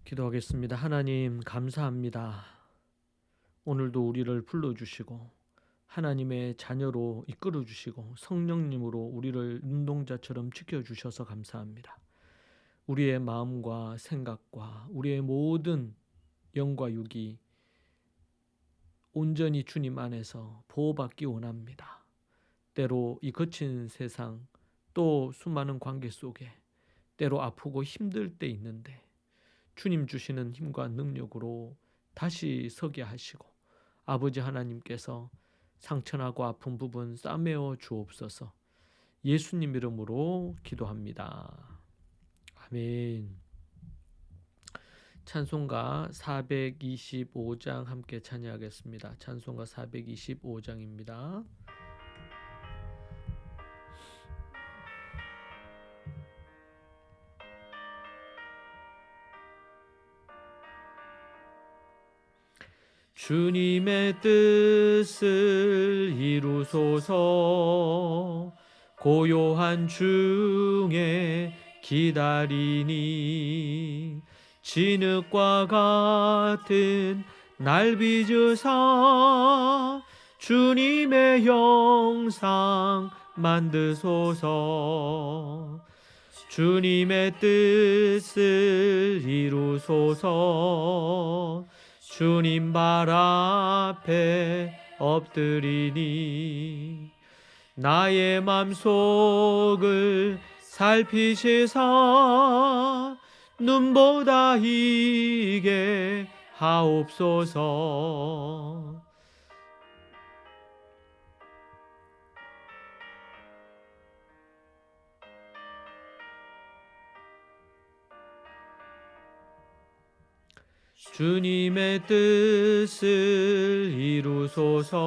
기도하겠습니다. 하나님 감사합니다. 오늘도 우리를 불러주시고 하나님의 자녀로 이끌어주시고 성령님으로 우리를 눈동자처럼 지켜주셔서 감사합니다. 우리의 마음과 생각과 우리의 모든 영과 육이 온전히 주님 안에서 보호받기 원합니다. 때로 이 거친 세상 또 수많은 관계 속에 때로 아프고 힘들 때 있는데 주님 주시는 힘과 능력으로 다시 서게 하시고 아버지 하나님께서 상처나고 아픈 부분 싸매어 주옵소서. 예수님 이름으로 기도합니다. 아멘. 찬송가 425장 함께 찬양하겠습니다. 찬송가 425장입니다. 주님의 뜻을 이루소서. 고요한 중에 기다리니 진흙과 같은 날 빚으사 주님의 형상 만드소서. 주님의 뜻을 이루소서. 주님 발 앞에 엎드리니 나의 맘속을 살피시사 눈보다 희게 하옵소서. 주님의 뜻을 이루소서.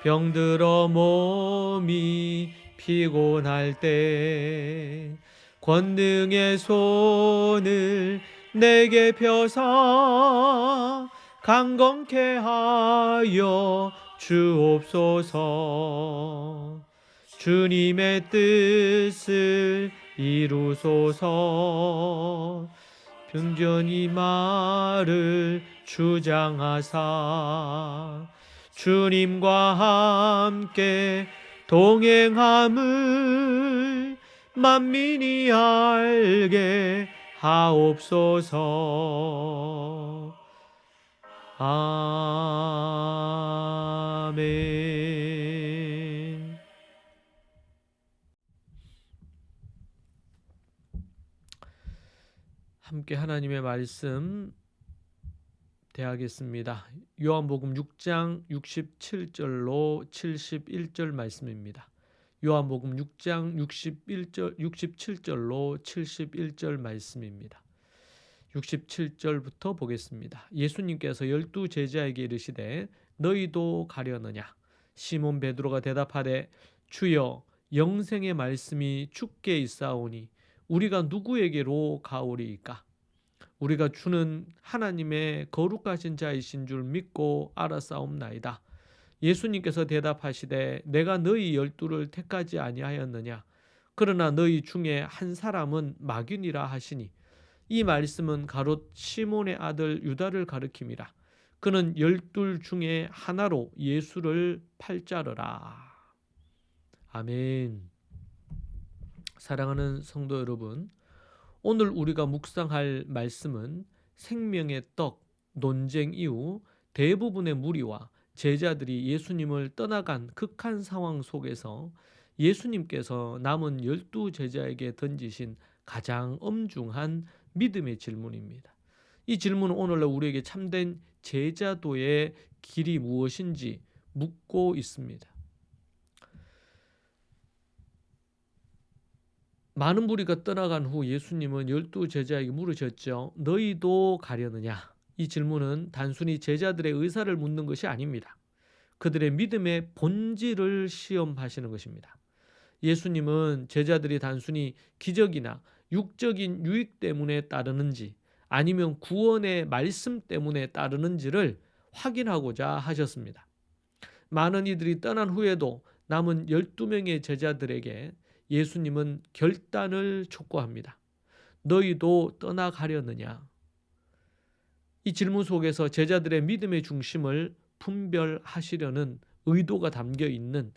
병들어 몸이 피곤할 때 권능의 손을 내게 펴사 강건케 하여 주옵소서. 주님의 뜻을 이루소서. 병전이 말을 주장하사 주님과 함께 동행함을 만민이 알게 하옵소서. 아멘. 함께 하나님의 말씀 대하겠습니다. 요한복음 6장 67절로 71절 말씀입니다. 요한복음 6장 67절로 71절 말씀입니다. 67절부터 보겠습니다. 예수님께서 12 제자에게 이르시되 너희도 가려느냐? 시몬 베드로가 대답하되 주여 영생의 말씀이 주께 있사오니 우리가 누구에게로 가오리이까? 우리가 주는 하나님의 거룩하신 자이신 줄 믿고 알았사옵나이다. 예수님께서 대답하시되 내가 너희 12를 택하지 아니하였느냐? 그러나 너희 중에 한 사람은 마귀니라 하시니 이 말씀은 가롯 시몬의 아들 유다를 가리킴이라. 그는 12 중에 하나로 예수를 팔자르라. 아멘. 사랑하는 성도 여러분, 오늘 우리가 묵상할 말씀은 생명의 떡 논쟁 이후 대부분의 무리와 제자들이 예수님을 떠나간 극한 상황 속에서 예수님께서 남은 12 제자에게 던지신 가장 엄중한 믿음의 질문입니다. 이 질문은 오늘날 우리에게 참된 제자도의 길이 무엇인지 묻고 있습니다. 많은 무리가 떠나간 후 예수님은 12 제자에게 물으셨죠. 너희도 가려느냐? 이 질문은 단순히 제자들의 의사를 묻는 것이 아닙니다. 그들의 믿음의 본질을 시험하시는 것입니다. 예수님은 제자들이 단순히 기적이나 육적인 유익 때문에 따르는지 아니면 구원의 말씀 때문에 따르는지를 확인하고자 하셨습니다. 많은 이들이 떠난 후에도 남은 12명의 제자들에게 예수님은 결단을 촉구합니다. 너희도 떠나가려느냐? 이 질문 속에서 제자들의 믿음의 중심을 분별하시려는 의도가 담겨 있는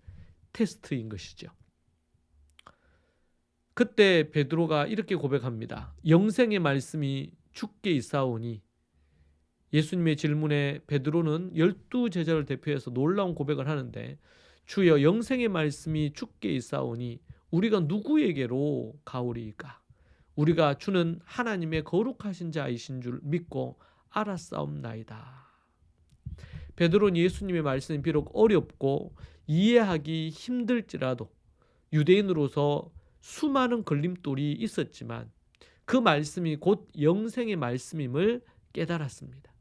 테스트인 것이죠. 그때 베드로가 이렇게 고백합니다. 영생의 말씀이 주께 있사오니. 예수님의 질문에 베드로는 12제자를 대표해서 놀라운 고백을 하는데, 주여, 영생의 말씀이 주께 있사오니 우리가 누구에게로 가오리이까? 우리가 주는 하나님의 거룩하신 자이신 줄 믿고 알았사옵나이다. 베드로는 예수님의 말씀이 비록 어렵고 이해하기 힘들지라도 유대인으로서 수많은 걸림돌이 있었지만 그 말씀이 곧 영생의 말씀임을 깨달았습니다.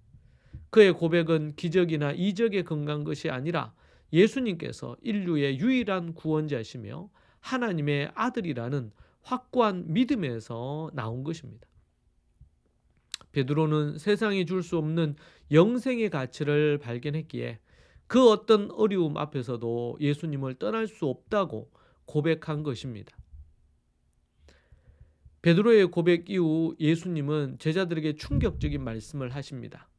그의 고백은 기적이나 이적에 근거한 것이 아니라 예수님께서 인류의 유일한 구원자시며 하나님의 아들이라는 확고한 믿음에서 나온 것입니다. 베드로는 세상이 줄 수 없는 영생의 가치를 발견했기에 그 어떤 어려움 앞에서도 예수님을 떠날 수 없다고 고백한 것입니다. 베드로의 고백 이후 예수님은 제자들에게 충격적인 말씀을 하십니다.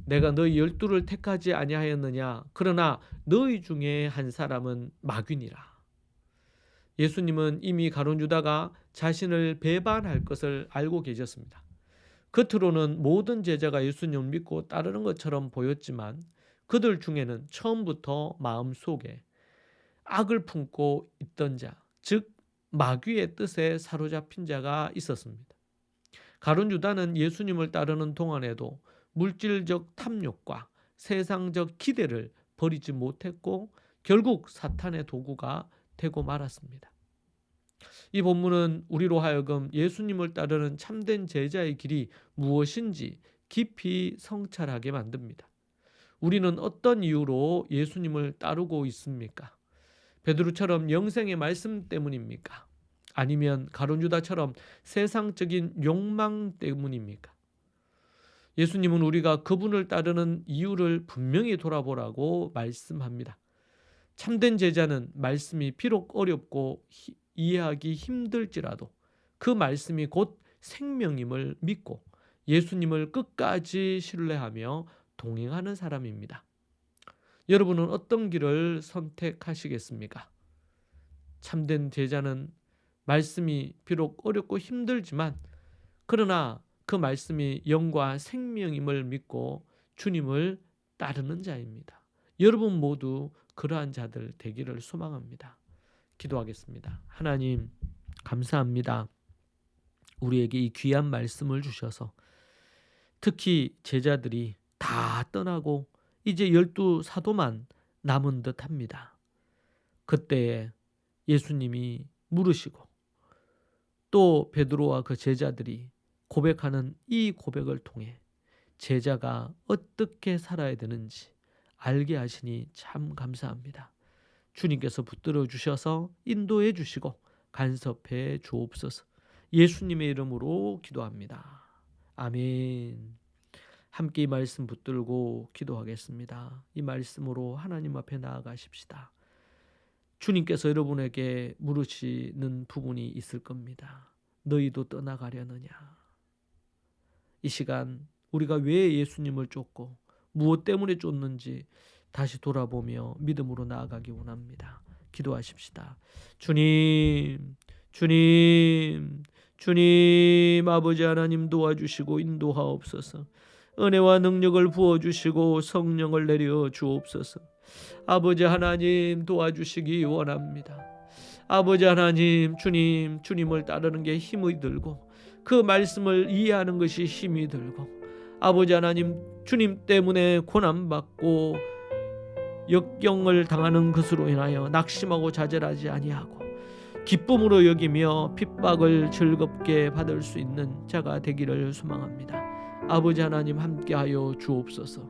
내가 너희 12를 택하지 아니하였느냐? 그러나 너희 중에 한 사람은 마귀니라. 예수님은 이미 가룟 유다가 자신을 배반할 것을 알고 계셨습니다. 겉으로는 모든 제자가 예수님을 믿고 따르는 것처럼 보였지만 그들 중에는 처음부터 마음속에 악을 품고 있던 자, 즉 마귀의 뜻에 사로잡힌 자가 있었습니다. 가룟 유다는 예수님을 따르는 동안에도 물질적 탐욕과 세상적 기대를 버리지 못했고 결국 사탄의 도구가 되고 말았습니다. 이 본문은 우리로 하여금 예수님을 따르는 참된 제자의 길이 무엇인지 깊이 성찰하게 만듭니다. 우리는 어떤 이유로 예수님을 따르고 있습니까? 베드로처럼 영생의 말씀 때문입니까? 아니면 가룟 유다처럼 세상적인 욕망 때문입니까? 예수님은 우리가 그분을 따르는 이유를 분명히 돌아보라고 말씀합니다. 참된 제자는 말씀이 비록 어렵고 이해하기 힘들지라도 그 말씀이 곧 생명임을 믿고 예수님을 끝까지 신뢰하며 동행하는 사람입니다. 여러분은 어떤 길을 선택하시겠습니까? 참된 제자는 말씀이 비록 어렵고 힘들지만 그러나 그 말씀이 영과 생명임을 믿고 주님을 따르는 자입니다. 여러분 모두 그러한 자들 되기를 소망합니다. 기도하겠습니다. 하나님, 감사합니다. 우리에게 이 귀한 말씀을 주셔서 특히 제자들이 다 떠나고 이제 12 사도만 남은 듯합니다. 그때에 예수님이 물으시고 또 베드로와 그 제자들이 고백하는 이 고백을 통해 제자가 어떻게 살아야 되는지 알게 하시니 참 감사합니다. 주님께서 붙들어 주셔서 인도해 주시고 간섭해 주옵소서. 예수님의 이름으로 기도합니다. 아멘. 함께 이 말씀 붙들고 기도하겠습니다. 이 말씀으로 하나님 앞에 나아가십시다. 주님께서 여러분에게 물으시는 부분이 있을 겁니다. 너희도 떠나가려느냐? 이 시간 우리가 왜 예수님을 쫓고 무엇 때문에 쫓는지 다시 돌아보며 믿음으로 나아가기 원합니다. 기도하십시다. 주님, 주님, 주님, 아버지 하나님 도와주시고 인도하옵소서. 은혜와 능력을 부어주시고 성령을 내려 주옵소서. 아버지 하나님 도와주시기 원합니다. 아버지 하나님, 주님, 주님을 따르는 게 힘이 들고 그 말씀을 이해하는 것이 힘이 들고 아버지 하나님, 주님 때문에 고난받고 역경을 당하는 것으로 인하여 낙심하고 좌절하지 아니하고 기쁨으로 여기며 핍박을 즐겁게 받을 수 있는 자가 되기를 소망합니다. 아버지 하나님 함께하여 주옵소서.